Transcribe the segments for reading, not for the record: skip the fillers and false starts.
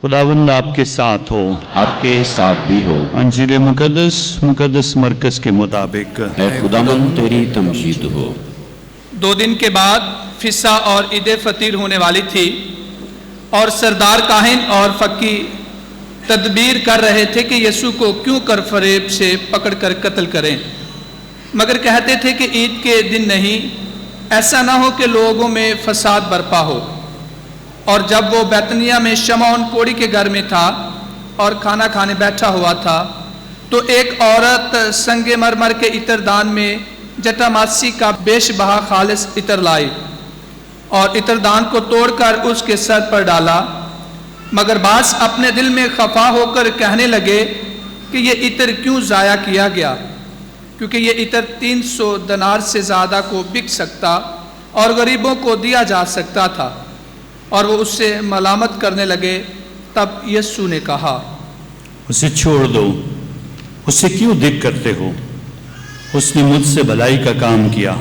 खुदावंद आपके साथ हो, आपके साथ भी हो। अंजीर मुकद्दस मरकज के मुताबिक। ऐ खुदावंद तेरी तमजीद हो। 2 दिन के बाद फिसा और ईद फतीर होने वाली थी और सरदार काहिन और फकी तदबीर कर रहे थे कि यीशु को क्यों कर फरेब से पकड़कर कत्ल करें, मगर कहते थे कि ईद के दिन नहीं, ऐसा ना हो कि लोगों में फसाद बरपा हो। और जब वो बैतनिया में शमौन कोड़ी के घर में था और खाना खाने बैठा हुआ था, तो एक औरत संगे मरमर के इतरदान में जटामासी का बेशबहा खालिस इतर लाई और इतरदान को तोड़कर उसके सर पर डाला। मगर बास अपने दिल में खफा होकर कहने लगे कि ये इतर क्यों ज़ाया किया गया, क्योंकि ये इतर 300 दिनार से ज़्यादा को बिक सकता और गरीबों को दिया जा सकता था। और वो उससे मलामत करने लगे। तब यीशु ने कहा, उसे छोड़ दो, उसे क्यों दिक करते हो? उसने मुझसे भलाई का काम किया,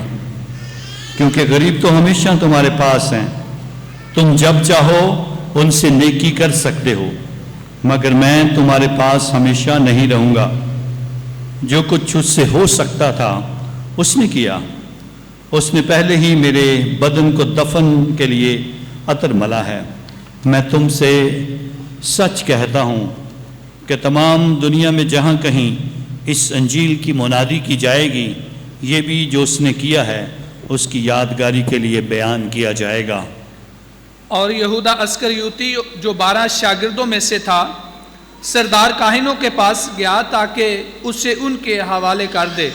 क्योंकि गरीब तो हमेशा तुम्हारे पास हैं, तुम जब चाहो उनसे नेकी कर सकते हो, मगर मैं तुम्हारे पास हमेशा नहीं रहूँगा। जो कुछ उससे हो सकता था उसने किया। उसने पहले ही मेरे बदन को दफन के लिए अतर मला है। मैं तुमसे सच कहता हूँ कि तमाम दुनिया में जहाँ कहीं इस अंजील की मुनादी की जाएगी, ये भी जो उसने किया है उसकी यादगारी के लिए बयान किया जाएगा। और यहूदा अस्करियोती जो 12 शागिर्दों में से था, सरदार काहिनों के पास गया ताकि उसे उनके हवाले कर दे।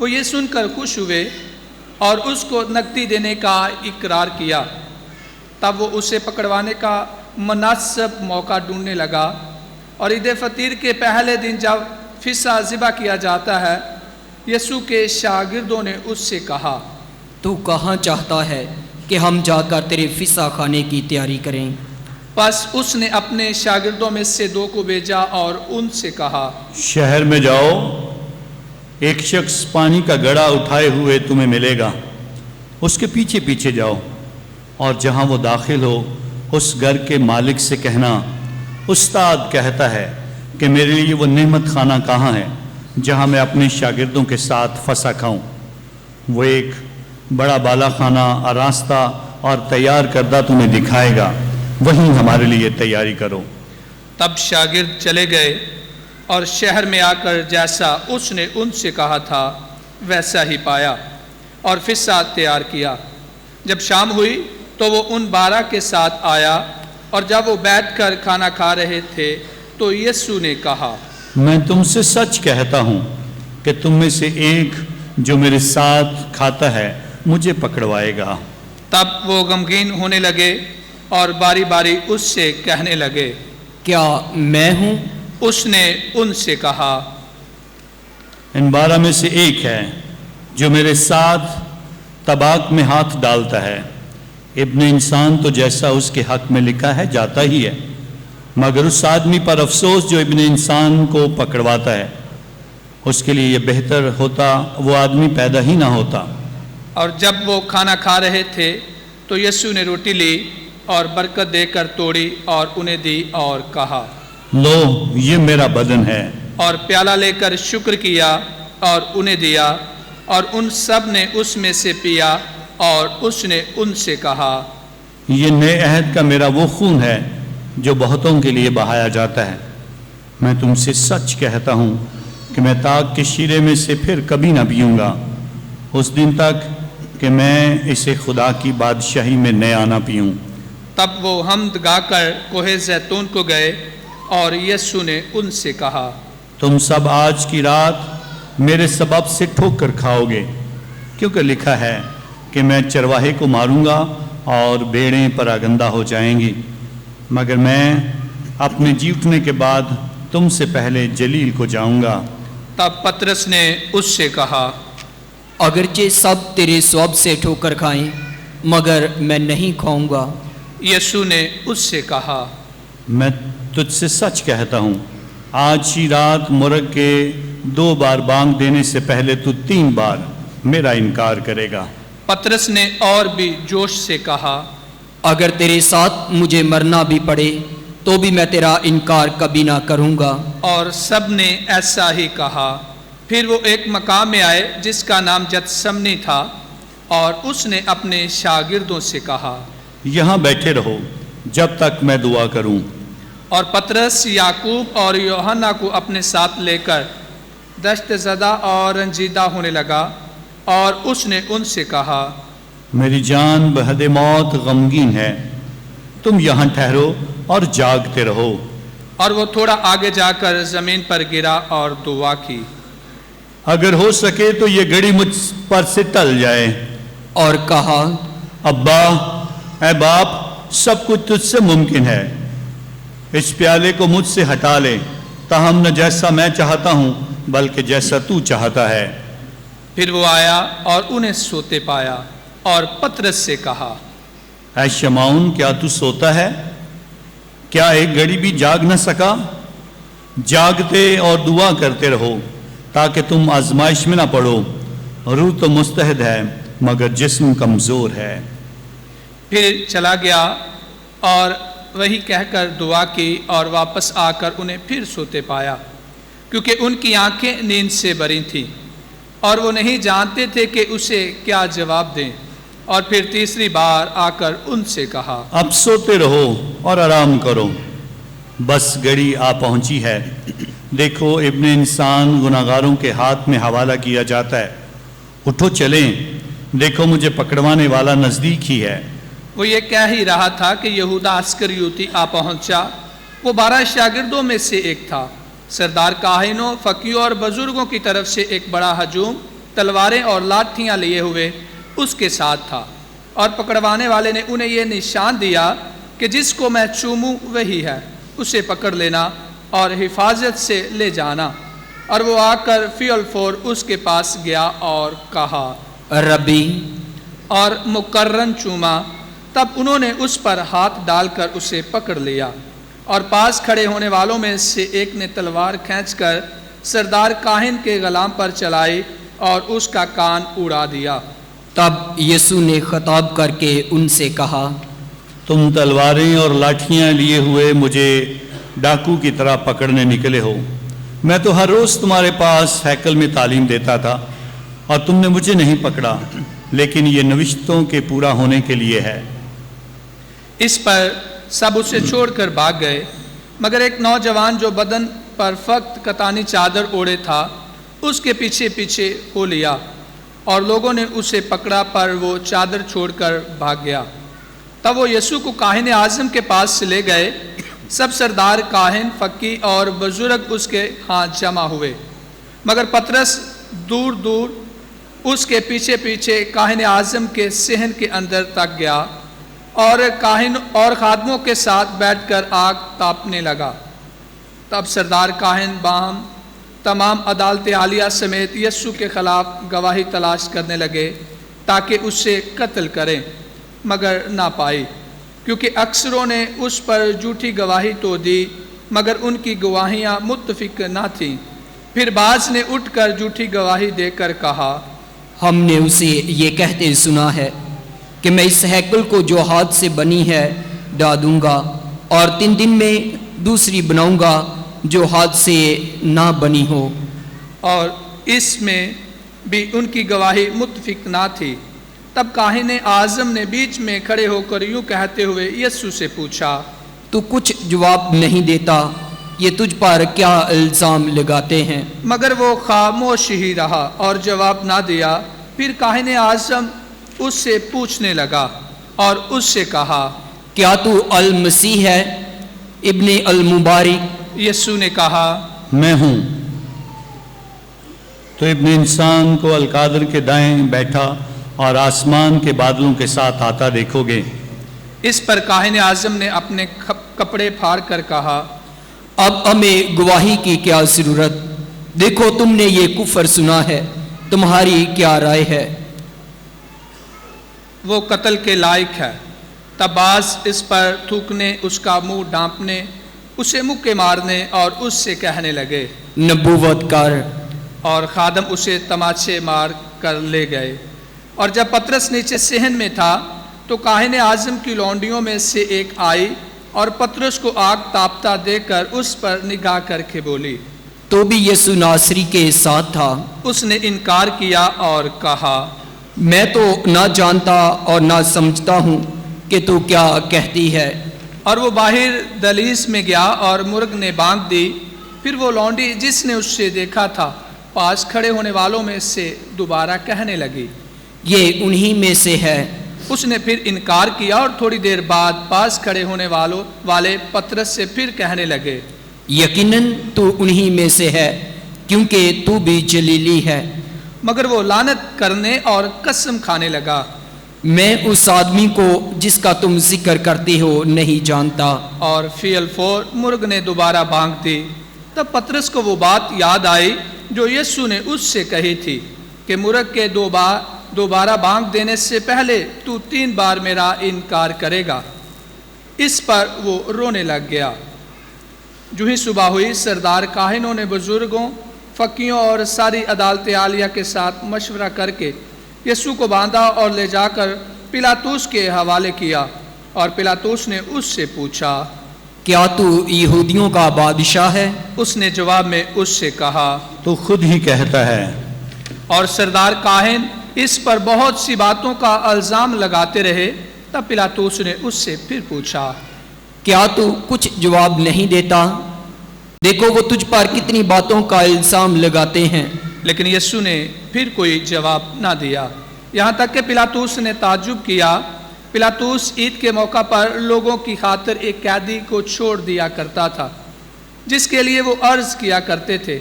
वो ये सुनकर खुश हुए और उसको नकदी देने का इकरार किया। तब वो उसे पकड़वाने का मुनासिब मौका ढूंढने लगा। और ईद फतीर के पहले दिन जब फिसा ज़िबा किया जाता है, यीशु के शागिर्दों ने उससे कहा, तू कहाँ चाहता है कि हम जाकर तेरे फिसा खाने की तैयारी करें? बस उसने अपने शागिर्दों में से 2 को भेजा और उनसे कहा, शहर में जाओ, एक शख्स पानी का घड़ा उठाए हुए तुम्हें मिलेगा, उसके पीछे पीछे जाओ और जहाँ वो दाखिल हो उस घर के मालिक से कहना, उस्ताद कहता है कि मेरे लिए वो नेमत खाना कहाँ है जहाँ मैं अपने शागिर्दों के साथ फंसा खाऊं। वो एक बड़ा बाला खाना आरास्ता और तैयार करदा तुम्हें दिखाएगा, वहीं हमारे लिए तैयारी करो। तब शागिर्द चले गए और शहर में आकर जैसा उसने उनसे कहा था वैसा ही पाया और फिसा तैयार किया। जब शाम हुई तो वो उन 12 के साथ आया और जब वो बैठकर खाना खा रहे थे तो यीशु ने कहा, मैं तुमसे सच कहता हूँ कि तुम में से एक जो मेरे साथ खाता है मुझे पकड़वाएगा। तब वो गमगीन होने लगे और बारी बारी उससे कहने लगे, क्या मैं हूँ? उसने उनसे कहा, इन 12 में से एक है जो मेरे साथ तबाक में हाथ डालता है। इब्न इंसान तो जैसा उसके हक में लिखा है जाता ही है, मगर उस आदमी पर अफसोस जो इब्न इंसान को पकड़वाता है। उसके लिए यह बेहतर होता वो आदमी पैदा ही ना होता। और जब वो खाना खा रहे थे तो यीशु ने रोटी ली और बरकत देकर तोड़ी और उन्हें दी और कहा, लो ये मेरा बदन है। और प्याला लेकर शुक्र किया और उन्हें दिया और उन सब ने उसमें से पिया। और उसने उनसे कहा, ये नए अहद का मेरा वो खून है जो बहुतों के लिए बहाया जाता है। मैं तुमसे सच कहता हूँ कि मैं ताग के शीरे में से फिर कभी ना पीऊँगा, उस दिन तक कि मैं इसे खुदा की बादशाही में नया ना पीऊँ। तब वो हम्द गाकर कोहे जैतून को गए और यीशु ने उनसे कहा, तुम सब आज की रात मेरे सबब से ठोकर खाओगे, क्योंकि लिखा है कि मैं चरवाहे को मारूंगा और भेड़ें परागंदा हो जाएंगी। मगर मैं अपने जी उठने के बाद तुमसे पहले जलील को जाऊंगा। तब पतरस ने उससे कहा, अगरचे सब तेरे स्वब से ठोकर खाएं, मगर मैं नहीं खाऊंगा। यीशु ने उससे कहा, मैं तुझसे सच कहता हूँ, आज ही रात मुर्ग के 2 बार बांग देने से पहले तू 3 बार मेरा इनकार करेगा। पतरस ने और भी जोश से कहा, अगर तेरे साथ मुझे मरना भी पड़े तो भी मैं तेरा इनकार कभी ना करूँगा। और सब ने ऐसा ही कहा। फिर वो एक मकाम में आए जिसका नाम गतसमनी था, और उसने अपने शागिर्दों से कहा, यहाँ बैठे रहो जब तक मैं दुआ करूं। और पतरस, याकूब और यूहन्ना को अपने साथ लेकर दश्त ज़दा और रंजीदा होने लगा, और उसने उनसे कहा, मेरी जान बहद मौत गमगीन है, तुम यहाँ ठहरो और जागते रहो। और वो थोड़ा आगे जाकर ज़मीन पर गिरा और दुआ की, अगर हो सके तो ये घड़ी मुझ पर से टल जाए। और कहा, अब्बा, ऐ बाप, सब कुछ तुझसे मुमकिन है, इस प्याले को मुझसे हटा ले, ताहम न जैसा मैं चाहता हूँ बल्कि जैसा तू चाहता है। फिर वो आया और उन्हें सोते पाया, और पतरस से कहा, ऐ शमाउन, क्या तू सोता है? क्या एक घड़ी भी जाग न सका? जागते और दुआ करते रहो ताकि तुम आजमाइश में ना पड़ो। रूह तो मुस्तहद है मगर जिस्म कमज़ोर है। फिर चला गया और वही कहकर दुआ की, और वापस आकर उन्हें फिर सोते पाया, क्योंकि उनकी आंखें नींद से भरी थीं, और वो नहीं जानते थे कि उसे क्या जवाब दें। और फिर तीसरी बार आकर उनसे कहा, अब सोते रहो और आराम करो, बस घड़ी आ पहुंची है। देखो, इब्ने इंसान गुनाहगारों के हाथ में हवाला किया जाता है। उठो चलें, देखो मुझे पकड़वाने वाला नज़दीक ही है। वो ये कह ही रहा था कि यहूदा इस्करियोती आ पहुंचा। वो 12 शागिर्दों में से एक था। सरदार काहिनों, फकीरों और बुजुर्गों की तरफ से एक बड़ा हजूम तलवारें और लाठियां लिए हुए उसके साथ था, और पकड़वाने वाले ने उन्हें यह निशान दिया कि जिसको मैं चूमूं वही है, उसे पकड़ लेना और हिफाजत से ले जाना। और वो आकर फियलफोर उसके पास गया और कहा, रब्बी, और मुकर्रन चूमा। तब उन्होंने उस पर हाथ डालकर उसे पकड़ लिया, और पास खड़े होने वालों में से एक ने तलवार खींचकर सरदार काहिन के गलाम पर चलाई और उसका कान उड़ा दिया। तब यीशु ने खिताब करके उनसे कहा, तुम तलवारें और लाठियां लिए हुए मुझे डाकू की तरह पकड़ने निकले हो। मैं तो हर रोज़ तुम्हारे पास हैकल में तालीम देता था और तुमने मुझे नहीं पकड़ा, लेकिन ये नविश्तों के पूरा होने के लिए है। इस पर सब उसे छोड़कर भाग गए, मगर एक नौजवान जो बदन पर फक्त कतानी चादर ओढ़े था उसके पीछे पीछे हो लिया, और लोगों ने उसे पकड़ा, पर वो चादर छोड़कर भाग गया। तब वो यीशु को काहिन आज़म के पास से ले गए। सब सरदार, काहिन, फकी और बुजुर्ग उसके हाथ जमा हुए, मगर पतरस दूर दूर उसके पीछे पीछे काहिन आज़म के सहन के अंदर तक गया, और काहिन और खादमों के साथ बैठकर आग तापने लगा। तब सरदार काहिन बाहम तमाम अदालत आलिया समेत यीशु के खिलाफ गवाही तलाश करने लगे ताकि उसे कत्ल करें, मगर ना पाई, क्योंकि अक्सरों ने उस पर झूठी गवाही तो दी, मगर उनकी गवाहियाँ मुत्तफिक ना थीं। फिर बाज ने उठकर झूठी गवाही देकर कहा, हमने उसे ये कहते सुना है कि मैं इस हैकल को जो हाथ से बनी है ढा दूंगा, और 3 दिन में दूसरी बनाऊंगा जो हाथ से ना बनी हो। और इसमें भी उनकी गवाही मुत्तफिक ना थी। तब काहिन आज़म ने बीच में खड़े होकर यूं कहते हुए यीशु से पूछा, तू कुछ जवाब नहीं देता, ये तुझ पर क्या इल्ज़ाम लगाते हैं? मगर वो खामोश ही रहा और जवाब ना दिया। फिर काहिन आज़म उससे पूछने लगा और उससे कहा, क्या तू अल मसीह है, इब्ने अल मुबारक? यीशु ने कहा, मैं हूँ। तो इब्ने इंसान को अलकादर के दाएं बैठा और आसमान के बादलों के साथ आता देखोगे। इस पर काहिन आज़म ने अपने कपड़े फाड़ कर कहा, अब हमें गवाही की क्या ज़रूरत? देखो, तुमने ये कुफर सुना है, तुम्हारी क्या राय है? वो कत्ल के लायक है। तब बाज इस पर थूकने, उसका मुंह ढांपने, उसे मुक्के मारने और उससे कहने लगे, नबूवत कर। और खादम उसे तमाचे मार कर ले गए। और जब पतरस नीचे सहन में था तो काहिन आज़म की लौंडियों में से एक आई और पतरस को आग तापता देखकर उस पर निगाह करके बोली। तो भी यीशु नासरी के साथ था। उसने इनकार किया और कहा, मैं तो ना जानता और ना समझता हूँ कि तू क्या कहती है। और वो बाहर दहलीज में गया और मुर्ग ने बांग दी। फिर वो लौंडी जिसने उससे देखा था पास खड़े होने वालों में से दोबारा कहने लगी, ये उन्हीं में से है। उसने फिर इनकार किया और थोड़ी देर बाद पास खड़े होने वाले पतरस से फिर कहने लगे, यकीनन तू उन्हीं में से है, क्योंकि तू भी जलीली है। मगर वो लानत करने और कसम खाने लगा, मैं उस आदमी को जिसका तुम जिक्र करते हो नहीं जानता। और फियल फोर मुर्ग ने दोबारा बांग दी। तब पतरस को वो बात याद आई जो यीशु ने उससे कही थी कि मुर्ग के दोबारा बांग देने से पहले तू 3 बार मेरा इनकार करेगा। इस पर वो रोने लग गया। जो ही सुबह हुई, सरदार काहिनों ने बुजुर्गों, फकीयों और सारी अदालत आलिया के साथ मशवरा करके यीशु को बांधा और ले जाकर पिलातुस के हवाले किया। और पिलातुस ने उससे पूछा, क्या तू यहूदियों का बादशाह है? उसने जवाब में उससे कहा, तो खुद ही कहता है। और सरदार काहिन इस पर बहुत सी बातों का इल्जाम लगाते रहे। तब पिलातुस ने उससे फिर पूछा, क्या तू कुछ जवाब नहीं देता? देखो वो तुझ पर कितनी बातों का इल्जाम लगाते हैं। लेकिन यीशु ने फिर कोई जवाब ना दिया। यहाँ तक कि पिलातुस ने ताज्जुब किया। पिलातुस ईद के मौका पर लोगों की खातिर एक कैदी को छोड़ दिया करता था जिसके लिए वो अर्ज किया करते थे।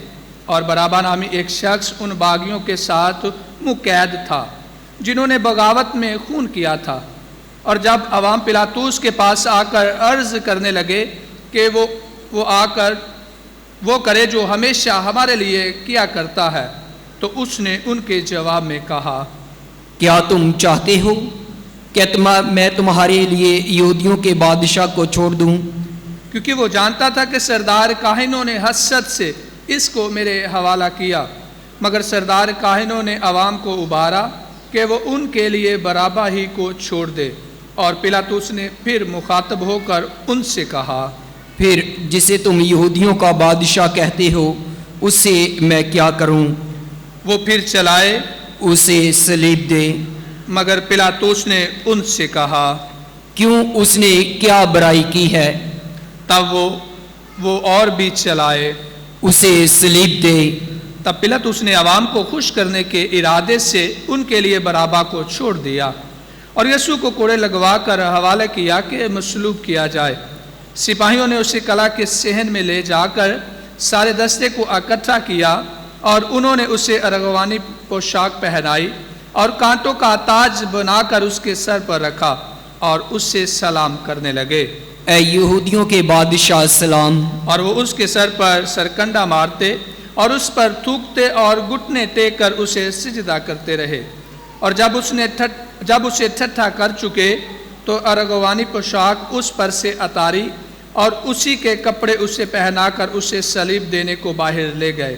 और बराबा नामी एक शख्स उन बागियों के साथ मुकैद था जिन्होंने बगावत में खून किया था। और जब अवाम पिलातुस के पास आकर अर्ज करने लगे कि वो आकर वो करे जो हमेशा हमारे लिए किया करता है, तो उसने उनके जवाब में कहा, क्या तुम चाहते हो कि मैं तुम्हारे लिए यहूदियों के बादशाह को छोड़ दूं? क्योंकि वो जानता था कि सरदार काहिनों ने हसद से इसको मेरे हवाला किया। मगर सरदार काहिनों ने अवाम को उबारा कि वो उनके लिए बराबा ही को छोड़ दे। और पिलातुस ने फिर मुखातब होकर उनसे कहा, फिर जिसे तुम यहूदियों का बादशाह कहते हो उससे मैं क्या करूं? वो फिर चलाए, उसे सलीब दे। मगर पिलातुस ने उनसे कहा, क्यों, उसने क्या बुराई की है? तब वो और भी चलाए, उसे सलीब दे। तब पिलातुस ने अवाम को खुश करने के इरादे से उनके लिए बराबा को छोड़ दिया और यीशु को कोड़े लगवा कर हवाले किया कि मसलूब किया जाए। सिपाहियों ने उसे कला के सहन में ले जाकर सारे दस्ते को इकट्ठा किया और उन्होंने उसे अरगवानी पोशाक पहनाई और कांटों का ताज बनाकर उसके सर पर रखा और उससे सलाम करने लगे, ऐ यहूदियों के बादशाह सलाम। और वो उसके सर पर सरकंडा मारते और उस पर थूकते और घुटने टेक कर उसे सिजदा करते रहे। और जब उसे ठट्ठा कर चुके तो अरगवानी पोशाक उस पर से अतारी और उसी के कपड़े उसे पहनाकर उसे सलीब देने को बाहर ले गए।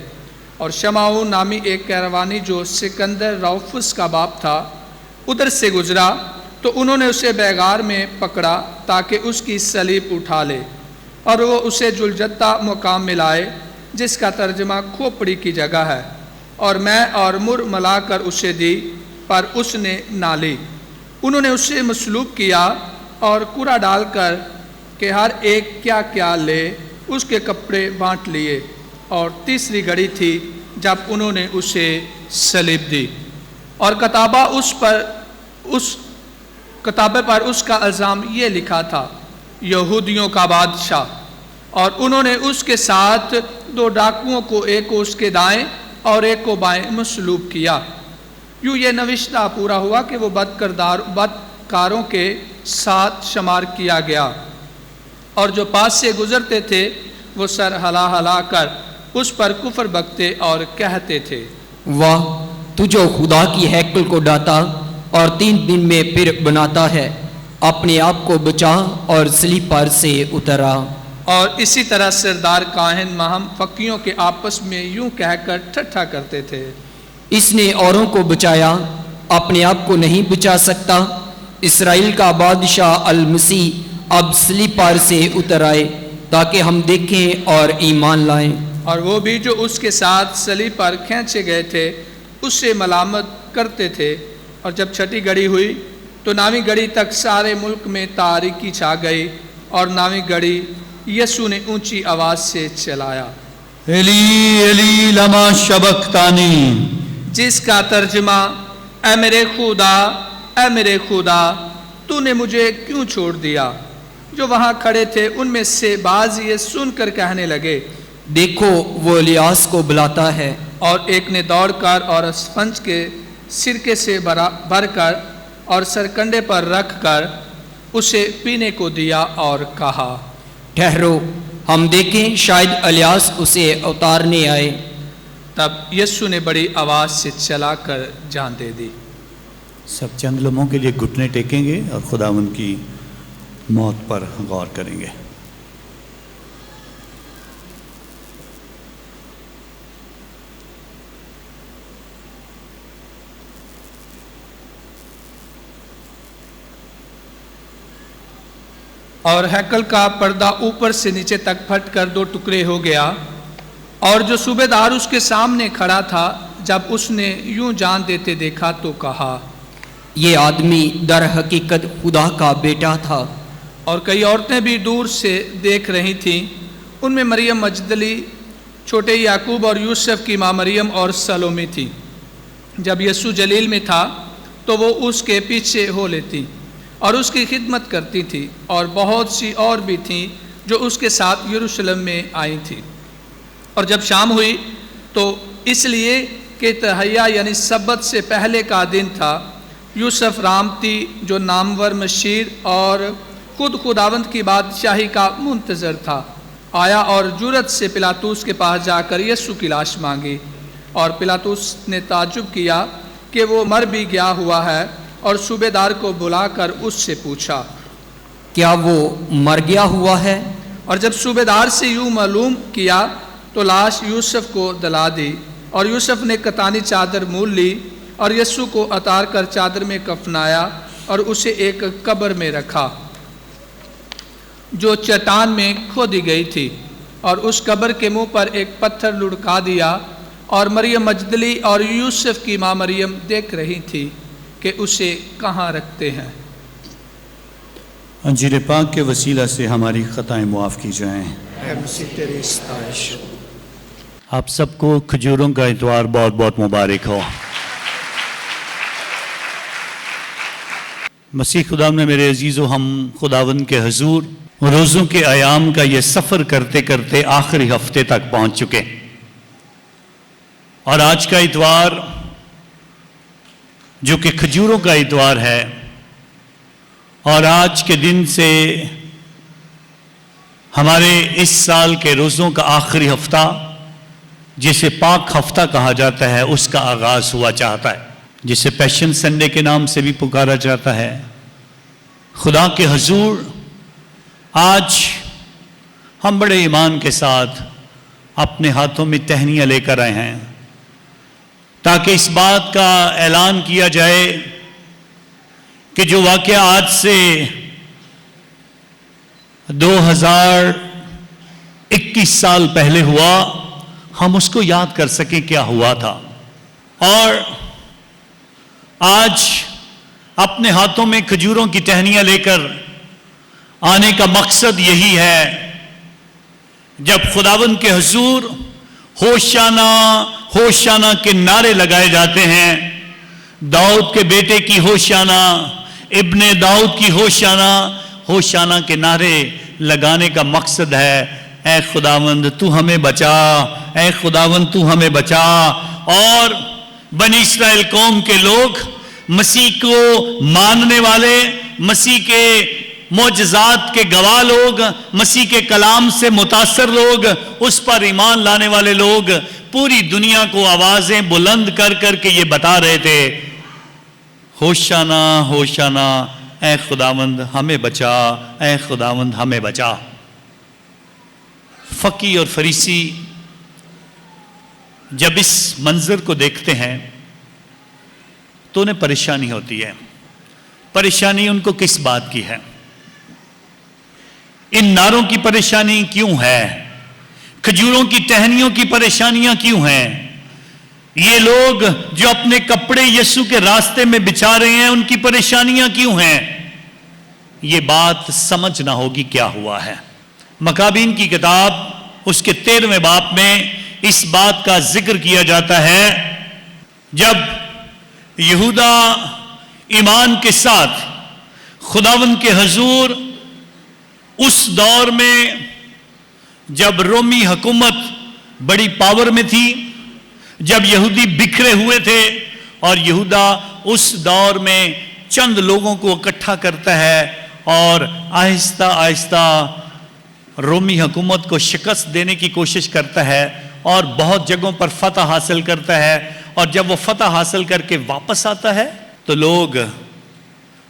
और शमाऊन नामी एक कैरवानी जो सिकंदर रौफुस का बाप था उधर से गुजरा, तो उन्होंने उसे बैगार में पकड़ा ताकि उसकी सलीब उठा ले और वो उसे जुलजत्ता मुकाम में लाए जिसका तर्जमा खोपड़ी की जगह है। और मैं और मुर मिलाकर उसे दी, पर उसने ना ली। उन्होंने उसे मसलूब किया और कूड़ा डालकर कि हर एक क्या क्या ले, उसके कपड़े बांट लिए। और तीसरी घड़ी थी जब उन्होंने उसे सलीब दी। और उस किताबे पर उसका इल्ज़ाम ये लिखा था, यहूदियों का बादशाह। और उन्होंने उसके साथ 2 डाकुओं को, एक को उसके दाएं और एक को बाएं मसलूब किया। यूँ ये नविश्ता पूरा हुआ कि वो बदकारों के साथ शुमार किया गया और जो पास से गुजरते थे वो सर हला हला कर उस पर कुफर बकते और कहते थे, वाह, तू जो खुदा की हैकल को डाता और 3 दिन में फिर बनाता है, अपने आप को बचा और सलीब पर से उतरा। और इसी तरह सरदार काहिन महम फकीयों के आपस में यूं कहकर ठट्ठा करते थे, इसने औरों को बचाया, अपने आप को नहीं बचा सकता। इस्राएल का बादशाह अल मसीह اب صلیب پار سے اتر آئے تاکہ ہم دیکھیں اور ایمان لائیں۔ اور وہ بھی جو اس کے ساتھ صلیب پر کھینچے گئے تھے اس سے ملامت کرتے تھے۔ اور جب چھٹی گھڑی ہوئی تو نامی گھڑی تک سارے ملک میں تاریکی چھا گئی، اور نامی گھڑی یسوع نے اونچی آواز سے چلایا، ایلی ایلی لما شبختانی، جس کا ترجمہ اے میرے خدا تو نے مجھے کیوں چھوڑ دیا۔ جو وہاں کھڑے تھے ان میں سے بعض یہ سن کر کہنے لگے، دیکھو وہ الیاس کو بلاتا ہے۔ اور ایک نے دوڑ کر اور اسفنج کے سرکے سے بھر کر اور سرکنڈے پر رکھ کر اسے پینے کو دیا اور کہا، ٹھہرو ہم دیکھیں شاید الیاس اسے اتارنے آئے۔ تب یسوع نے بڑی آواز سے چلا کر جان دے دی۔ سب چند لمحوں کے لیے گھٹنے ٹیکیں گے اور خداوند کی موت پر غور کریں گے۔ اور ہیکل کا پردہ اوپر سے نیچے تک پھٹ کر 2 ٹکڑے ہو گیا، اور جو صوبے دار اس کے سامنے کھڑا تھا جب اس نے یوں جان دیتے دیکھا تو کہا، یہ آدمی در حقیقت خدا کا بیٹا تھا۔ اور کئی عورتیں بھی دور سے دیکھ رہی تھیں، ان میں مریم مجدلی، چھوٹے یعقوب اور یوسف کی ماں مریم اور سلومی تھی۔ جب یسوع جلیل میں تھا تو وہ اس کے پیچھے ہو لیتی اور اس کی خدمت کرتی تھی، اور بہت سی اور بھی تھیں جو اس کے ساتھ یروشلم میں آئی تھیں۔ اور جب شام ہوئی تو اس لیے کہ تہیا یعنی سبت سے پہلے کا دن تھا، یوسف رامتی جو نامور مشیر اور خود خداوند کی بادشاہی کا منتظر تھا، آیا اور جرأت سے پلاطس کے پاس جا کر یسوع کی لاش مانگی۔ اور پلاطس نے تعجب کیا کہ وہ مر بھی گیا ہوا ہے، اور صوبے دار کو بلا کر اس سے پوچھا، کیا وہ مر گیا ہوا ہے؟ اور جب صوبے دار سے یوں معلوم کیا تو لاش یوسف کو دلا دی، اور یوسف نے کتانی چادر مول لی اور یسوع کو اتار کر چادر میں کفنایا اور اسے ایک قبر میں رکھا جو چٹان میں کھودی گئی تھی، اور اس قبر کے منہ پر ایک پتھر لڑکا دیا۔ اور مریم مجدلی اور یوسف کی ماں مریم دیکھ رہی تھی کہ اسے کہاں رکھتے ہیں۔ انجیل پاک کے وسیلہ سے ہماری خطائیں معاف کی جائیں۔ اے مسیح تیری ستائش۔ آپ سب کو کھجوروں کا اتوار بہت بہت مبارک ہو۔ مسیح خدا میں میرے عزیزو، ہم خداوند کے حضور روزوں کے ایام کا یہ سفر کرتے کرتے آخری ہفتے تک پہنچ چکے، اور آج کا اتوار جو کہ کھجوروں کا اتوار ہے، اور آج کے دن سے ہمارے اس سال کے روزوں کا آخری ہفتہ جسے پاک ہفتہ کہا جاتا ہے اس کا آغاز ہوا چاہتا ہے، جسے پیشن سنڈے کے نام سے بھی پکارا جاتا ہے۔ خدا کے حضور آج ہم بڑے ایمان کے ساتھ اپنے ہاتھوں میں ٹہنیاں لے کر آئے ہیں تاکہ اس بات کا اعلان کیا جائے کہ جو واقعہ آج سے 2021 سال پہلے ہوا، ہم اس کو یاد کر سکیں کیا ہوا تھا۔ اور آج اپنے ہاتھوں میں کھجوروں کی ٹہنیاں لے کر آنے کا مقصد یہی ہے، جب خداوند کے حضور ہوشانہ ہوشانہ کے نعرے لگائے جاتے ہیں، داؤد کے بیٹے کی ہوشانہ، ابن داؤد کی ہوشانہ، ہوشانہ کے نعرے لگانے کا مقصد ہے اے خداوند تو ہمیں بچا، اے خداوند تو ہمیں بچا۔ اور بنی اسرائیل قوم کے لوگ، مسیح کو ماننے والے، مسیح کے معجزات کے گواہ لوگ، مسیح کے کلام سے متاثر لوگ، اس پر ایمان لانے والے لوگ پوری دنیا کو آوازیں بلند کر کر کے یہ بتا رہے تھے، ہوشانہ ہوشانہ، اے خداوند ہمیں بچا، اے خداوند ہمیں بچا۔ فقی اور فریسی جب اس منظر کو دیکھتے ہیں تو انہیں پریشانی ہوتی ہے۔ پریشانی ان کو کس بات کی ہے؟ इन नारों की परेशानी क्यों है, खजूरों की टहनियों की परेशानियां क्यों हैं, ये लोग जो अपने कपड़े यीशु के रास्ते में बिछा रहे हैं उनकी परेशानियां क्यों हैं, ये बात समझना होगी क्या हुआ है। मकाबीन की किताब उसके 13वें बाब में इस बात का जिक्र किया जाता है, जब यहूदा ईमान के साथ खुदावंद के हजूर उस दौर में जब रोमी हुकूमत बड़ी पावर में थी, जब यहूदी बिखरे हुए थे और यहूदा उस दौर में चंद लोगों को इकट्ठा करता है और आहिस्ता आहिस्ता रोमी हुकूमत को शिकस्त देने की कोशिश करता है और बहुत जगहों पर फतह हासिल करता है। और जब वो फतह हासिल करके वापस आता है तो लोग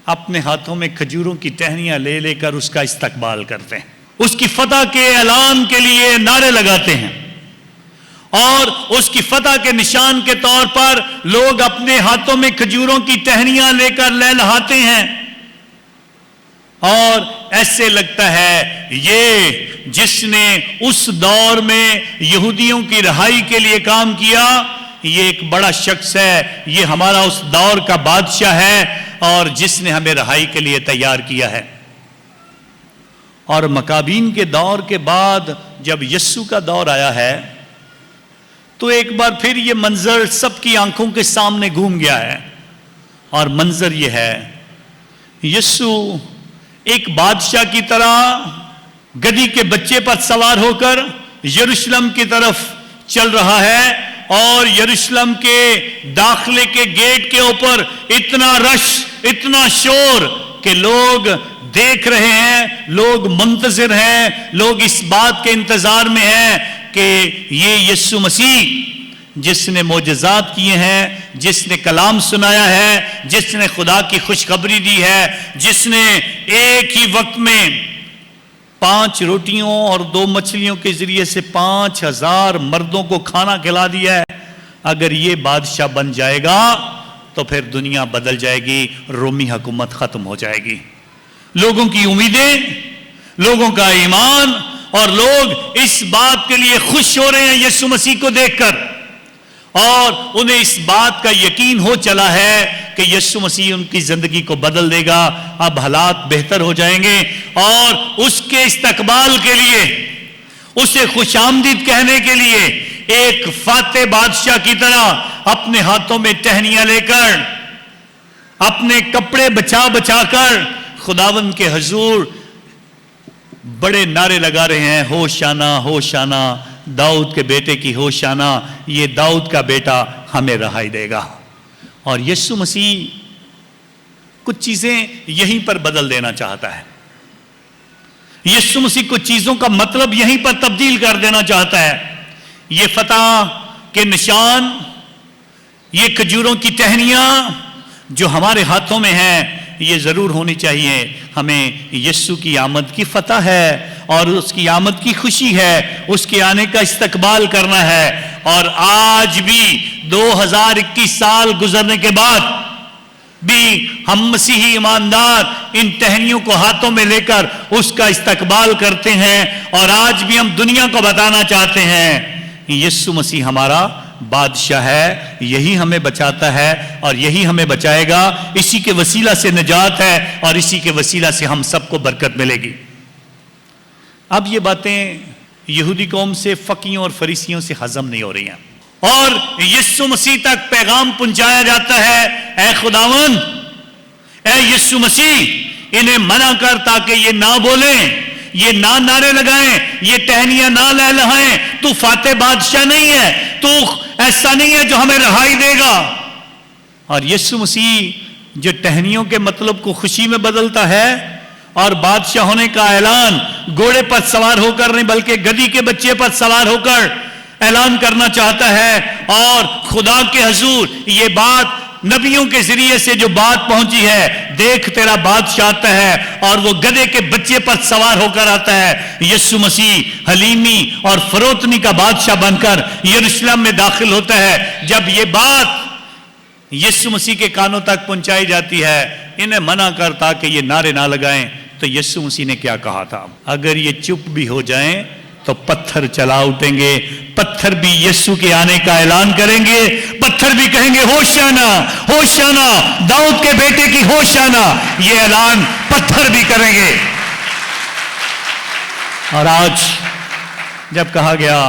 अपने हाथों में खजूरों की टहनियां ले लेकर उसका इस्तकबाल करते हैं, उसकी फतह के ऐलान के लिए नारे लगाते हैं और उसकी फतह के निशान के तौर पर लोग अपने हाथों में खजूरों की टहनियां लेकर लहलहाते हैं और ऐसे लगता है ये जिसने उस दौर में यहूदियों की रिहाई के लिए काम किया ये एक बड़ा शख्स है, ये हमारा उस दौर का बादशाह है और जिसने हमें रिहाई के लिए तैयार किया है। और मकाबीन के दौर के बाद जब यस्सु का दौर आया है तो एक बार फिर ये मंजर सबकी आंखों के सामने घूम गया है और मंजर ये है, यस्सु एक बादशाह की तरह गधी के बच्चे पर सवार होकर यरूशलेम की तरफ चल रहा है और यरूशलेम के दाखिले के गेट के ऊपर इतना रश, इतना शोर कि लोग देख रहे हैं, लोग मुंतजिर हैं, लोग इस बात के इंतजार में हैं कि ये यीशु मसीह जिसने मोजज़ात किए हैं, जिसने कलाम सुनाया है, जिसने खुदा की खुशखबरी दी है, जिसने एक ही वक्त में 5 रोटियों और 2 मछलियों के जरिए से 5000 मर्दों को खाना खिला दिया है, अगर ये बादशाह बन जाएगा तो फिर दुनिया बदल जाएगी, रोमी हुकूमत खत्म हो जाएगी। लोगों की उम्मीदें, लोगों का ईमान और लोग इस बात के लिए खुश हो रहे हैं यीशु मसीह को देखकर और उन्हें इस बात का यकीन हो चला है कि यीशु मसीह उनकी जिंदगी को बदल देगा, अब हालात बेहतर हो जाएंगे और उसके इस्तकबाल के लिए, उसे खुशामदीद कहने के लिए एक फाते बादशाह की तरह अपने हाथों में टहनियां लेकर, अपने कपड़े बचा बचा कर खुदावंद के हजूर बड़े नारे लगा रहे हैं, होशाना होशाना, दाऊद के बेटे की होशाना, ये दाऊद का बेटा हमें रहाई देगा। और यीशु मसीह कुछ चीजें यहीं पर बदल देना चाहता है, यीशु मसीह कुछ चीजों का मतलब यहीं पर तब्दील कर देना चाहता है। ये फतह के निशान, ये खजूरों की टहनियां जो हमारे हाथों में हैं, ये जरूर होनी चाहिए। हमें यीशु की आमद की फतह है और उसकी आमद की खुशी है, उसके आने का इस्तकबाल करना है। और आज भी 2021 साल गुजरने के बाद भी हम मसीही ईमानदार इन टहनियों को हाथों में लेकर उसका इस्तकबाल करते हैं और आज भी हम दुनिया को बताना चाहते हैं यीशु मसीह हमारा बादशाह है, यही हमें बचाता है और यही हमें बचाएगा। इसी के वसीला से निजात है और इसी के वसीला से हम सबको बरकत मिलेगी। अब ये बातें यहूदी कौम से, फकीयों और फरीसियों से हजम नहीं हो रही हैं और यीशु मसीह तक पैगाम पहुंचाया जाता है, ऐ खुदावन, ऐ यीशु मसीह, इन्हें मना कर ताकि ये ना बोलें, ये ना नारे लगाएं, ये टहनियां ना लहलहाएं, तू फाते बादशाह नहीं है, तू ऐसा नहीं है जो हमें रहाई देगा। और यीशु मसीह जो टहनियों के मतलब को खुशी में बदलता है और बादशाह होने का ऐलान घोड़े पर सवार होकर नहीं बल्कि गधी के बच्चे पर सवार होकर ऐलान करना चाहता है। और खुदा के हुजूर ये बात नबियों के जरिए से जो बात पहुंची है, देख तेरा बादशाह आता है और वो गधे के बच्चे पर सवार होकर आता है। यीशु मसीह हलीमी और फरोतनी का बादशाह बनकर यरूशलेम में दाखिल होता है। जब ये बात यीशु मसीह के कानों तक पहुंचाई जाती है, इन्हें मना कर ताकि ये नारे ना लगाएं, तो यीशु मसीह ने क्या कहा था? अगर ये चुप भी हो जाएं तो पत्थर चला उठेंगे, पत्थर भी यीशु के आने का ऐलान करेंगे, पत्थर भी कहेंगे होशाना होशाना, दाऊद के बेटे की होशाना, ये ऐलान पत्थर भी करेंगे। और आज जब कहा गया,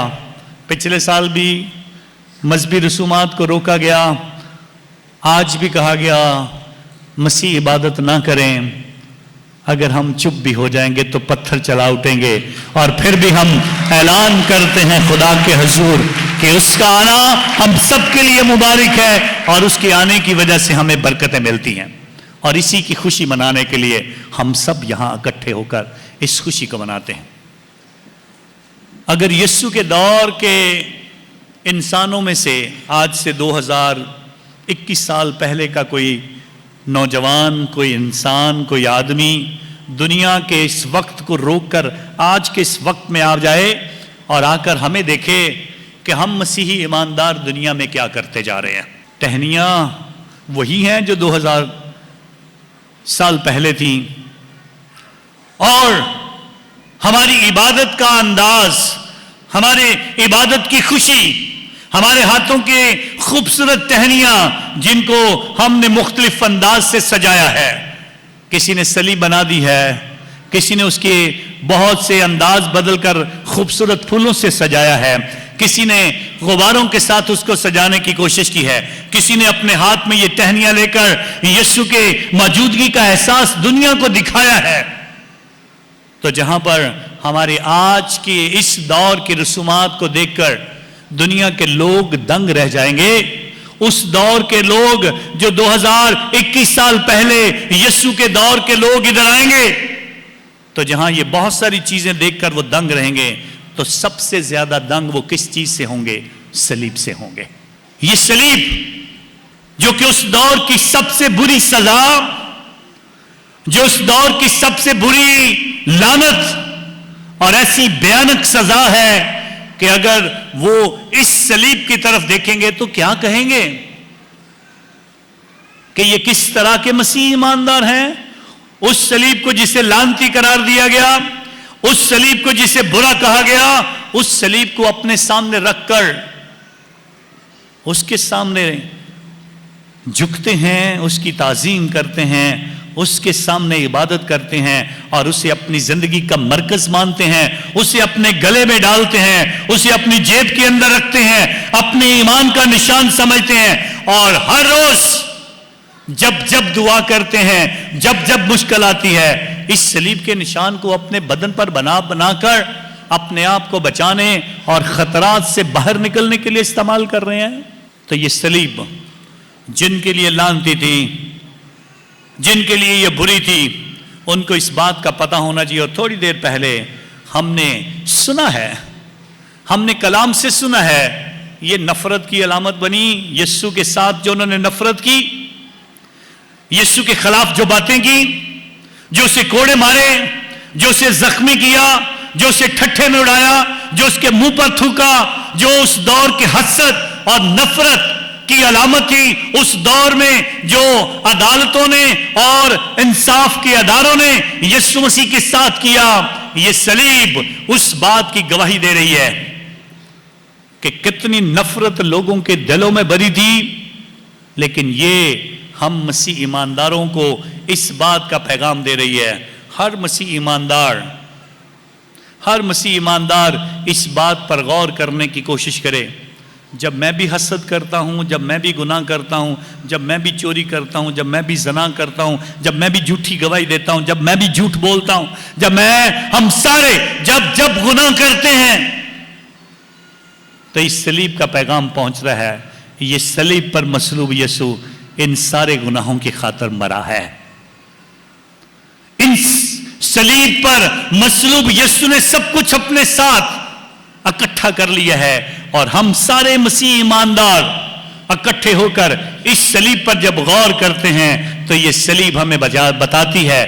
पिछले साल भी मजहबी रसूमात को रोका गया, आज भी कहा गया मसीह इबादत ना करें, अगर हम चुप भी हो जाएंगे तो पत्थर चला उठेंगे। और फिर भी हम ऐलान करते हैं खुदा के हुजूर कि उसका आना हम सबके लिए मुबारक है और उसके आने की वजह से हमें बरकतें मिलती हैं। और इसी की खुशी मनाने के लिए हम सब यहां इकट्ठे होकर इस खुशी को मनाते हैं। अगर यीशु के दौर के इंसानों में से आज से 2021 साल पहले का कोई नौजवान, कोई इंसान, कोई आदमी दुनिया के इस वक्त को रोककर आज के इस वक्त में आ जाए और आकर हमें देखे कि हम मसीही ईमानदार दुनिया में क्या करते जा रहे हैं। टहनियाँ वही हैं जो 2000 साल पहले थी, और हमारी इबादत का अंदाज, हमारे इबादत की खुशी, हमारे हाथों के खूबसूरत टहनियां जिनको हमने मुख्तलिफ अंदाज से सजाया है। किसी ने सलीब बना दी है, किसी ने उसके बहुत से अंदाज बदलकर खूबसूरत फूलों से सजाया है, किसी ने गुब्बारों के साथ उसको सजाने की कोशिश की है, किसी ने अपने हाथ में ये टहनियां लेकर यीशु के मौजूदगी का एहसास दुनिया को दिखाया है। तो जहां पर हमारे आज के इस दौर के रसूमात को देखकर दुनिया के लोग दंग रह जाएंगे, उस दौर के लोग जो 2021 साल पहले यीशु के दौर के लोग इधर आएंगे, तो जहां ये बहुत सारी चीजें देखकर वो दंग रहेंगे, तो सबसे ज्यादा दंग वो किस चीज से होंगे? सलीब से होंगे। ये सलीब जो कि उस दौर की सबसे बुरी सजा, जो उस दौर की सबसे बुरी लानत और ऐसी भयानक सजा है कि अगर वो इस सलीब की तरफ देखेंगे तो क्या कहेंगे कि ये किस तरह के मसीह ईमानदार हैं? उस सलीब को जिसे लानती करार दिया गया, उस सलीब को जिसे बुरा कहा गया, उस सलीब को अपने सामने रखकर उसके सामने झुकते हैं, उसकी ताजीम करते हैं, उसके सामने इबादत करते हैं और उसे अपनी जिंदगी का मरकज मानते हैं, उसे अपने गले में डालते हैं, उसे अपनी जेब के अंदर रखते हैं, अपने ईमान का निशान समझते हैं। और हर रोज जब जब दुआ करते हैं, जब जब मुश्किल आती है, इस सलीब के निशान को अपने बदन पर बनाकर अपने आप को बचाने और खतरात से बाहर निकलने के लिए इस्तेमाल कर रहे हैं। तो ये सलीब जिनके लिए लानती थी, जिनके लिए ये बुरी थी, उनको इस बात का पता होना चाहिए। और थोड़ी देर पहले हमने सुना है, हमने कलाम से सुना है, ये नफरत की अलामत बनी। यीशु के साथ जो उन्होंने नफरत की, यीशु के खिलाफ जो बातें की, जो उसे कोड़े मारे, जो उसे जख्मी किया, जो उसे ठट्ठे में उड़ाया, जो उसके मुंह पर थूका, जो उस दौर की हसद और नफरत की अलामत थी। उस दौर में जो अदालतों ने और इंसाफ के अदारों ने यीशु मसीह के साथ किया, ये सलीब उस बात की गवाही दे रही है कि कितनी नफरत लोगों के दिलों में भरी थी। लेकिन ये हम मसीह ईमानदारों को इस बात का पैगाम दे रही है। हर मसीह ईमानदार इस बात पर गौर करने की कोशिश करे। जब मैं भी हसद करता हूं, जब मैं भी गुनाह करता हूं, जब मैं भी चोरी करता हूं, जब मैं भी ज़ना करता हूं, जब मैं भी झूठी गवाही देता हूं, जब मैं भी झूठ बोलता हूं, हम सारे जब गुनाह करते हैं, तो इस सलीब का पैगाम पहुंच रहा है। ये सलीब पर मसलूब यीशु इन सारे गुनाहों की खातिर मरा है। इन सलीब पर मसलूब यीशु ने सब कुछ अपने साथ इकट्ठा कर लिया है। और हम सारे मसीह ईमानदार इकट्ठे होकर इस सलीब पर जब गौर करते हैं, तो ये सलीब हमें बताती है,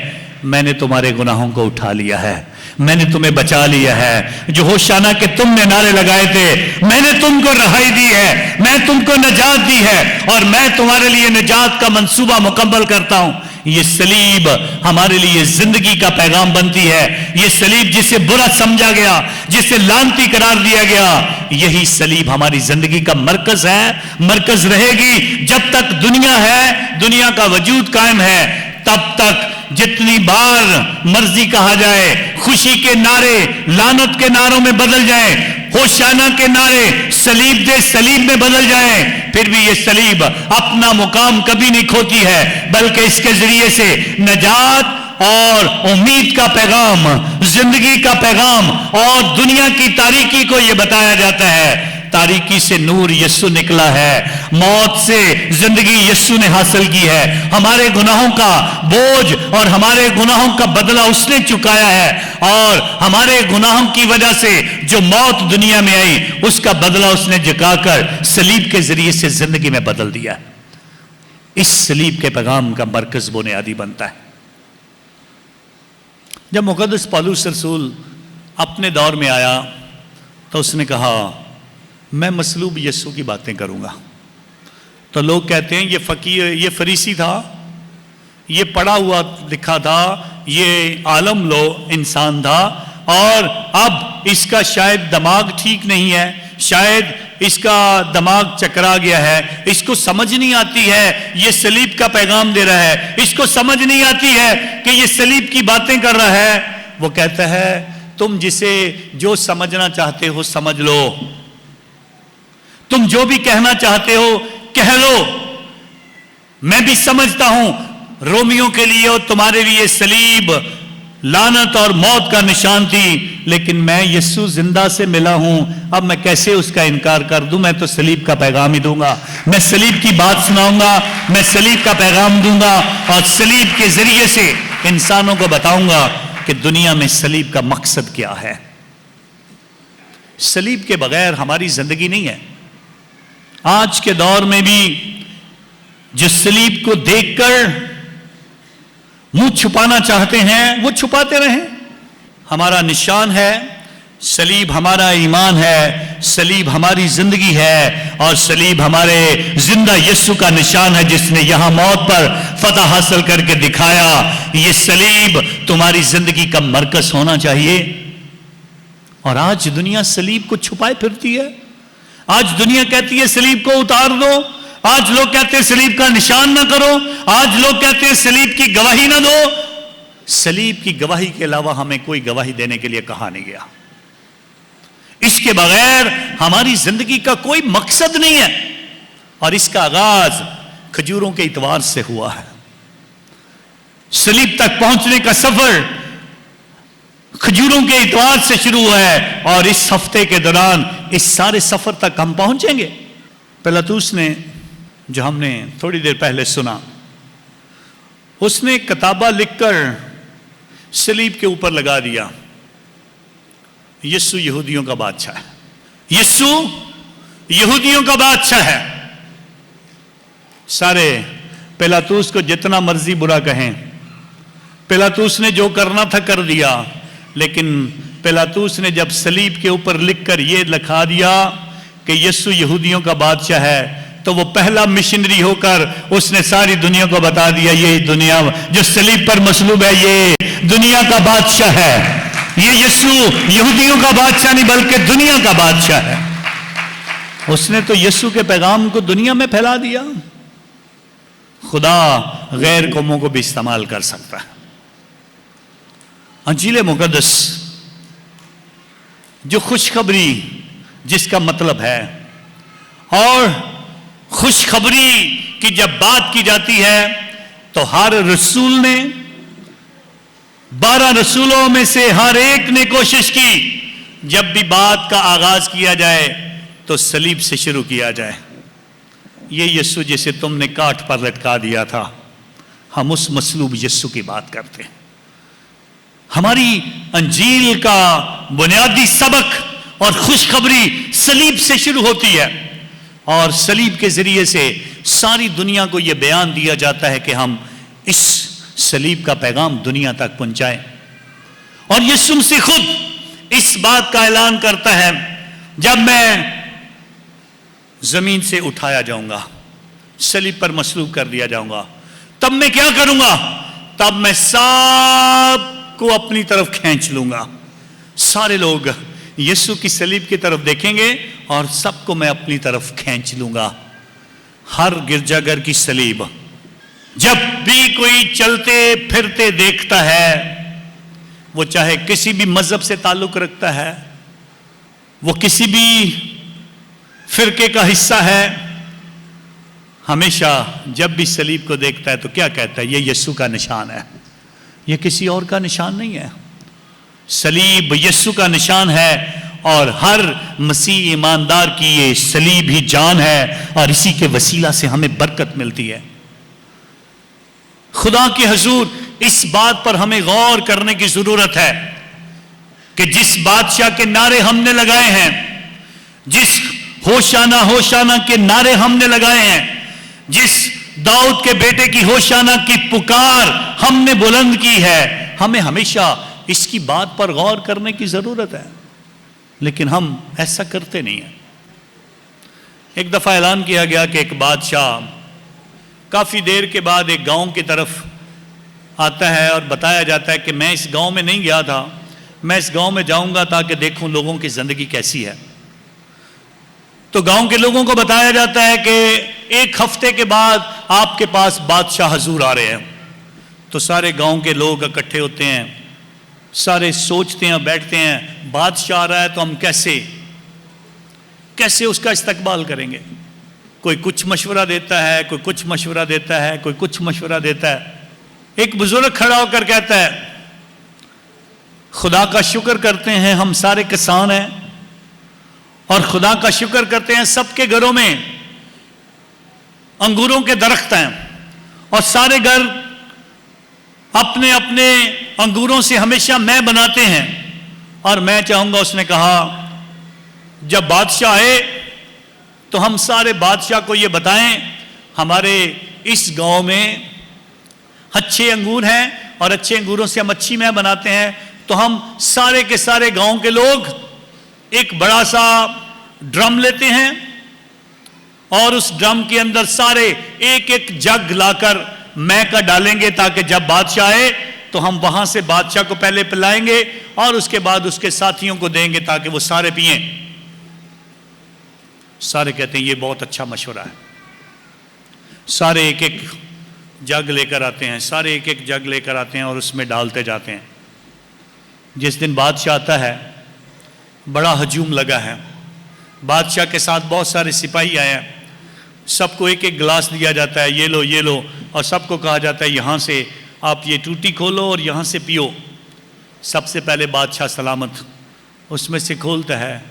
मैंने तुम्हारे गुनाहों को उठा लिया है, मैंने तुम्हें बचा लिया है। जो होशाना के तुमने नारे लगाए थे, मैंने तुमको रहाई दी है, मैं तुमको निजात दी है और मैं तुम्हारे लिए निजात का मंसूबा मुकम्मल करता हूं। یہ सलीब हमारे लिए जिंदगी का पैगाम बनती है। ये सलीब जिसे बुरा समझा गया, जिसे लानती करार दिया गया, यही सलीब हमारी जिंदगी का मरकज है, मरकज रहेगी जब तक दुनिया है, दुनिया का वजूद कायम है। तब तक जितनी बार मर्जी कहा जाए, खुशी के नारे लानत के नारों में बदल जाए, होशाना के नारे सलीब दे सलीब में बदल जाए, फिर भी ये सलीब अपना मुकाम कभी नहीं खोती है, बल्कि इसके जरिए से नजात और उम्मीद का पैगाम, जिंदगी का पैगाम और दुनिया की तारीकी को यह बताया जाता है। तारीकी से नूर यीशु निकला है, मौत से जिंदगी यीशु ने हासिल की है, हमारे गुनाहों का बोझ और हमारे गुनाहों का बदला उसने चुकाया है, और हमारे गुनाहों की वजह से जो मौत दुनिया में आई उसका बदला उसने चुकाकर सलीब के जरिए से जिंदगी में बदल दिया। इस सलीब के पैगाम का मरकज बुनियादी बनता है। जब मुकद्दस पौलुस रसूल अपने दौर में आया तो उसने कहा मैं मसलूब यीशु की बातें करूंगा। तो लोग कहते हैं ये फकीर, ये फरीसी था, ये पढ़ा हुआ लिखा था, ये आलम लो इंसान था, और अब इसका शायद दिमाग ठीक नहीं है, शायद इसका दिमाग चकरा गया है, इसको समझ नहीं आती है ये सलीब का पैगाम दे रहा है, इसको समझ नहीं आती है कि ये सलीब की बातें कर रहा है। वो कहता है तुम जिसे जो समझना चाहते हो समझ लो, तुम जो भी कहना चाहते हो कह लो, मैं भी समझता हूं रोमियों के लिए और तुम्हारे लिए सलीब लानत और मौत का निशान थी, लेकिन मैं यीशु जिंदा से मिला हूं, अब मैं कैसे उसका इनकार कर दूं। मैं तो सलीब का पैगाम ही दूंगा, मैं सलीब की बात सुनाऊंगा, मैं सलीब का पैगाम दूंगा, और सलीब के जरिए से इंसानों को बताऊंगा कि दुनिया में सलीब का मकसद क्या है। सलीब के बगैर हमारी जिंदगी नहीं है। आज के दौर में भी जो सलीब को देखकर मुंह छुपाना चाहते हैं वो छुपाते रहें। हमारा निशान है सलीब, हमारा ईमान है, सलीब हमारी जिंदगी है, और सलीब हमारे जिंदा यीशु का निशान है जिसने यहां मौत पर फतह हासिल करके दिखाया। ये सलीब तुम्हारी जिंदगी का मरकज होना चाहिए। और आज दुनिया सलीब को छुपाए फिरती है। आज दुनिया कहती है सलीब को उतार दो, आज लोग कहते हैं सलीब का निशान ना करो, आज लोग कहते हैं सलीब की गवाही ना दो। सलीब की गवाही के अलावा हमें कोई गवाही देने के लिए कहा नहीं गया। इसके बगैर हमारी जिंदगी का कोई मकसद नहीं है, और इसका आगाज खजूरों के इतवार से हुआ है। सलीब तक पहुंचने का सफर खजूरों के इतवार से शुरू हुआ है, और इस हफ्ते के दौरान इस सारे सफर तक हम पहुंचेंगे। पिलातुस ने, जो हमने थोड़ी देर पहले सुना, उसने किताबा लिखकर सलीब के ऊपर लगा दिया, यीशु यहूदियों का बादशाह है, यीशु यहूदियों का बादशाह है। सारे पिलातुस को जितना मर्जी बुरा कहें, पिलातुस ने जो करना था कर दिया, लेकिन पिलातुस ने जब सलीब के ऊपर लिखकर यह लिखा दिया कि यीशु यहूदियों का बादशाह है, तो वो पहला मिशनरी होकर उसने सारी दुनिया को बता दिया ये दुनिया जो सलीब पर मसलूब है ये दुनिया का बादशाह है, ये यीशु यहूदियों का बादशाह नहीं बल्कि दुनिया का बादशाह है। उसने तो यीशु के पैगाम को दुनिया में फैला दिया। खुदा गैर कौमों को भी इस्तेमाल कर सकता है। अंजील मुकद्दस जो खुशखबरी जिसका मतलब है, और खुशखबरी की जब बात की जाती है तो हर रसूल ने, 12 रसूलों में से हर एक ने कोशिश की जब भी बात का आगाज किया जाए तो सलीब से शुरू किया जाए। ये यीशु जिसे तुमने काठ पर लटका दिया था, हम उस मसलूब यीशु की बात करते हैं। हमारी अंजील का बुनियादी सबक और खुशखबरी सलीब से शुरू होती है, और सलीब के जरिए से सारी दुनिया को यह बयान दिया जाता है कि हम इस सलीब का पैगाम दुनिया तक पहुंचाएं। और यीशु मसीह खुद इस बात का ऐलान करता है, जब मैं जमीन से उठाया जाऊंगा, सलीब पर मसलूब कर दिया जाऊंगा, तब मैं क्या करूंगा? तब मैं सब को अपनी तरफ खींच लूंगा। सारे लोग यीशु की सलीब की तरफ देखेंगे और सबको मैं अपनी तरफ खींच लूंगा। हर गिरजाघर की सलीब जब भी कोई चलते फिरते देखता है, वो चाहे किसी भी मजहब से ताल्लुक रखता है, वो किसी भी फिरके का हिस्सा है, हमेशा जब भी सलीब को देखता है तो क्या कहता है? ये यीशु का निशान है, ये किसी और का निशान नहीं है। सलीब यीशु का निशान है और हर मसीह ईमानदार की ये सलीब ही जान है और इसी के वसीला से हमें बरकत मिलती है। खुदा के हुजूर इस बात पर हमें गौर करने की जरूरत है कि जिस बादशाह के नारे हमने लगाए हैं, जिस होशाना होशाना के नारे हमने लगाए हैं, जिस दाऊद के बेटे की होशाना की पुकार हमने बुलंद की है, हमें हमेशा इसकी बात पर गौर करने की जरूरत है, लेकिन हम ऐसा करते नहीं हैं। एक दफा ऐलान किया गया कि एक बादशाह काफी देर के बाद एक गांव की तरफ आता है और बताया जाता है कि मैं इस गांव में नहीं गया था, मैं इस गांव में जाऊंगा ताकि देखूं लोगों की जिंदगी कैसी है। तो गांव के लोगों को बताया जाता है कि एक हफ्ते के बाद आपके पास बादशाह हुजूर आ रहे हैं। तो सारे गांव के लोग इकट्ठे होते हैं, सारे सोचते हैं, बैठते हैं, बादशाह आ रहा है तो हम कैसे उसका इस्तकबाल करेंगे। कोई कुछ मशवरा देता है, कोई कुछ मशवरा देता है, कोई कुछ मशवरा देता है। एक बुजुर्ग खड़ा होकर कहता है, खुदा का शुक्र करते हैं हम सारे किसान हैं और खुदा का शुक्र करते हैं सबके घरों में अंगूरों के दरख्त हैं और सारे घर अपने अपने अंगूरों से हमेशा मैं बनाते हैं। और मैं चाहूंगा, उसने कहा, जब बादशाह आए तो हम सारे बादशाह को ये बताएं हमारे इस गांव में अच्छे अंगूर हैं और अच्छे अंगूरों से हम अच्छी मैं बनाते हैं। तो हम सारे के सारे गांव के लोग एक बड़ा सा ड्रम लेते हैं और उस ड्रम के अंदर सारे एक एक जग लाकर मैं का डालेंगे ताकि जब बादशाह आए तो हम वहां से बादशाह को पहले पिलाएंगे और उसके बाद उसके साथियों को देंगे ताकि वो सारे पिएं। सारे कहते हैं ये बहुत अच्छा मशवरा है। सारे एक एक जग लेकर आते हैं, सारे एक एक जग लेकर आते हैं और उसमें डालते जाते हैं। जिस दिन बादशाह आता है बड़ा हजूम लगा है, बादशाह के साथ बहुत सारे सिपाही आए हैं, सबको एक एक गिलास दिया जाता है, ये लो ये लो, और सबको कहा जाता है यहाँ से आप ये टूटी खोलो और यहाँ से पियो। सबसे पहले बादशाह सलामत उसमें से खोलता है,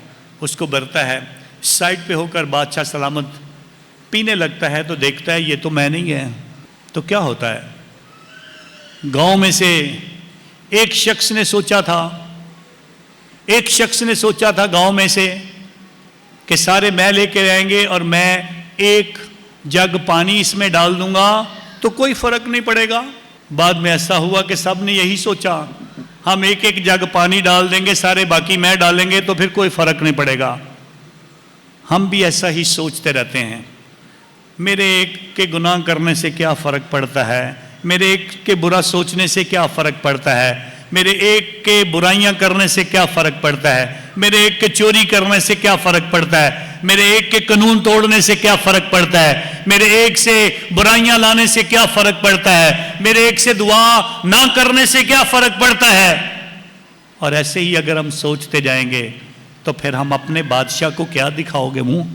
उसको भरता है, साइड पे होकर बादशाह सलामत पीने लगता है तो देखता है ये तो मैं नहीं है। तो क्या होता है, गांव में से एक शख्स ने सोचा था गांव में से कि सारे मैं लेके आएंगे और मैं एक जग पानी इसमें डाल दूंगा तो कोई फर्क नहीं पड़ेगा। बाद में ऐसा हुआ कि सब ने यही सोचा, हम एक एक जग पानी डाल देंगे, सारे बाकी मैं डालेंगे तो फिर कोई फर्क नहीं पड़ेगा। हम भी ऐसा ही सोचते रहते हैं, मेरे एक के गुनाह करने से क्या फ़र्क पड़ता है, मेरे एक के बुरा सोचने से क्या फ़र्क पड़ता है, मेरे एक के बुराइयां करने से क्या फ़र्क पड़ता है, मेरे एक के चोरी करने से क्या फ़र्क पड़ता है, मेरे एक के कानून तोड़ने से क्या फ़र्क पड़ता है, मेरे एक से बुराइयां लाने से क्या फ़र्क पड़ता है, मेरे एक से दुआ ना करने से क्या फ़र्क पड़ता है। और ऐसे ही अगर हम सोचते जाएंगे तो फिर हम अपने बादशाह को क्या दिखाओगे मुंह।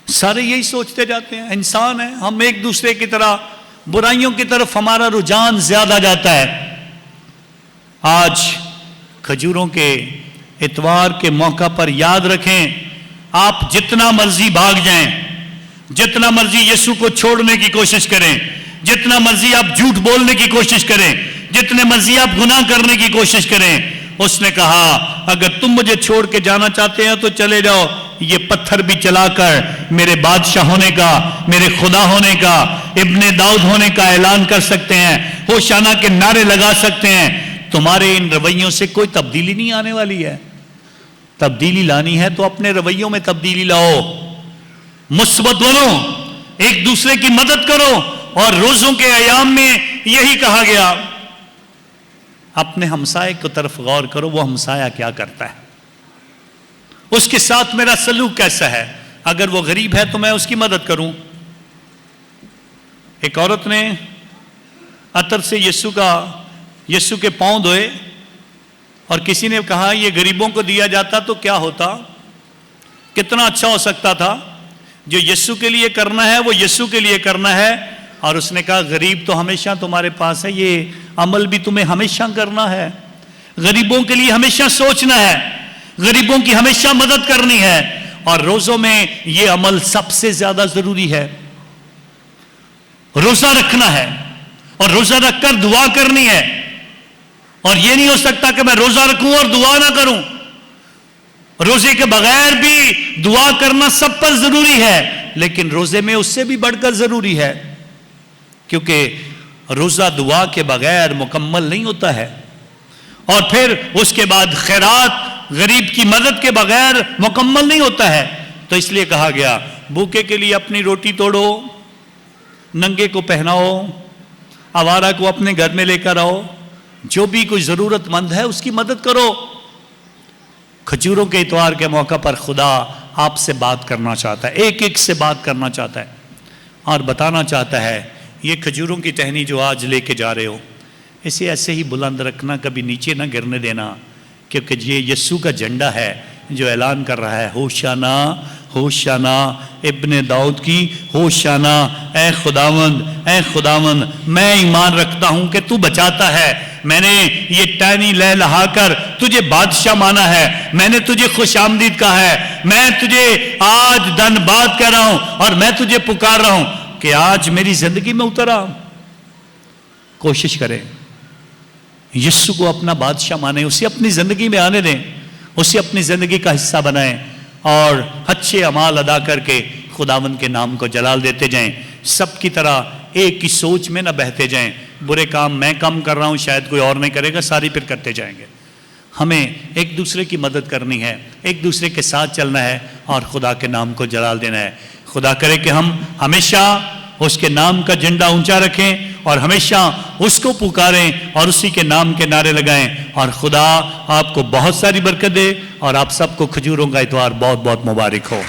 सारे यही सोचते जाते हैं, इंसान है, हम एक दूसरे की तरह बुराइयों की तरफ हमारा रुझान ज्यादा जाता है। आज खजूरों के इतवार के मौका पर याद रखें, आप जितना मर्जी भाग जाएं, जितना मर्जी यीशु को छोड़ने की कोशिश करें, जितना मर्जी आप झूठ बोलने की कोशिश करें, जितने मर्जी आप गुनाह करने की कोशिश करें, उसने कहा अगर तुम मुझे छोड़ के जाना चाहते हो तो चले जाओ, ये पत्थर भी चलाकर मेरे बादशाह होने का, मेरे खुदा होने का, इब्ने दाऊद होने का ऐलान कर सकते हैं, होशाना के नारे लगा सकते हैं। तुम्हारे इन रवैयों से कोई तब्दीली नहीं आने वाली है। तब्दीली लानी है तो अपने रवैयों में तब्दीली लाओ, मुस्बत बनो, एक दूसरे की मदद करो, और रोजों के अयाम में यही कहा गया, अपने हमसाए की तरफ गौर करो, वो हमसाया क्या करता है, उसके साथ मेरा सलूक कैसा है। अगर वो गरीब है तो मैं उसकी मदद करूं। एक औरत ने अतर से यीशु के पांव धोए और किसी ने कहा ये गरीबों को दिया जाता तो क्या होता, कितना अच्छा हो सकता था। जो यीशु के लिए करना है वो यीशु के लिए करना है। और उसने कहा गरीब तो हमेशा तुम्हारे पास है, ये अमल भी तुम्हें हमेशा करना है, गरीबों के लिए हमेशा सोचना है, गरीबों की हमेशा मदद करनी है। और रोजों में ये अमल सबसे ज्यादा जरूरी है। रोजा रखना है और रोजा रखकर दुआ करनी है। और ये नहीं हो सकता कि मैं रोजा रखूं और दुआ ना करूं। रोजे के बगैर भी दुआ करना सब पर जरूरी है, लेकिन रोजे में उससे भी बढ़कर जरूरी है, क्योंकि रोजा दुआ के बगैर मुकम्मल नहीं होता है। और फिर उसके बाद खैरात गरीब की मदद के बगैर मुकम्मल नहीं होता है। तो इसलिए कहा गया भूखे के लिए अपनी रोटी तोड़ो, नंगे को पहनाओ, आवारा को अपने घर में लेकर आओ, जो भी कोई जरूरतमंद है उसकी मदद करो। खजूरों के इतवार के मौका पर खुदा आपसे बात करना चाहता है, एक एक से बात करना चाहता है और बताना चाहता है ये खजूरों की टहनी जो आज लेके जा रहे हो, इसे ऐसे ही बुलंद रखना, कभी नीचे ना गिरने देना, क्योंकि ये यीशु का झंडा है जो ऐलान कर रहा है होशाना होशाना इब्ने दाऊद की होशाना। ऐ खुदावंद मैं ईमान रखता हूं कि तू बचाता है। मैंने ये टहनी लहलहाकर तुझे बादशाह माना है, मैंने तुझे खुशामदीद कहा है, मैं तुझे आज धन्यवाद कह रहा हूं और मैं तुझे पुकार रहा हूं कि आज मेरी जिंदगी में उतरा। कोशिश करें यीशु को अपना बादशाह माने, उसे अपनी जिंदगी में आने दें, उसे अपनी जिंदगी का हिस्सा बनाएं और अच्छे अमाल अदा करके खुदावंद के नाम को जलाल देते जाएं। सबकी तरह एक ही सोच में न बहते जाएं, बुरे काम मैं कम कर रहा हूं शायद कोई और नहीं करेगा, सारी फिर करते जाएंगे। हमें एक दूसरे की मदद करनी है, एक दूसरे के साथ चलना है और खुदा के नाम को जलाल देना है। खुदा करे कि हम हमेशा उसके नाम का झंडा ऊंचा रखें और हमेशा उसको पुकारें और उसी के नाम के नारे लगाएं। और खुदा आपको बहुत सारी बरकत दे और आप सबको खजूरों का इतवार बहुत बहुत मुबारक हो।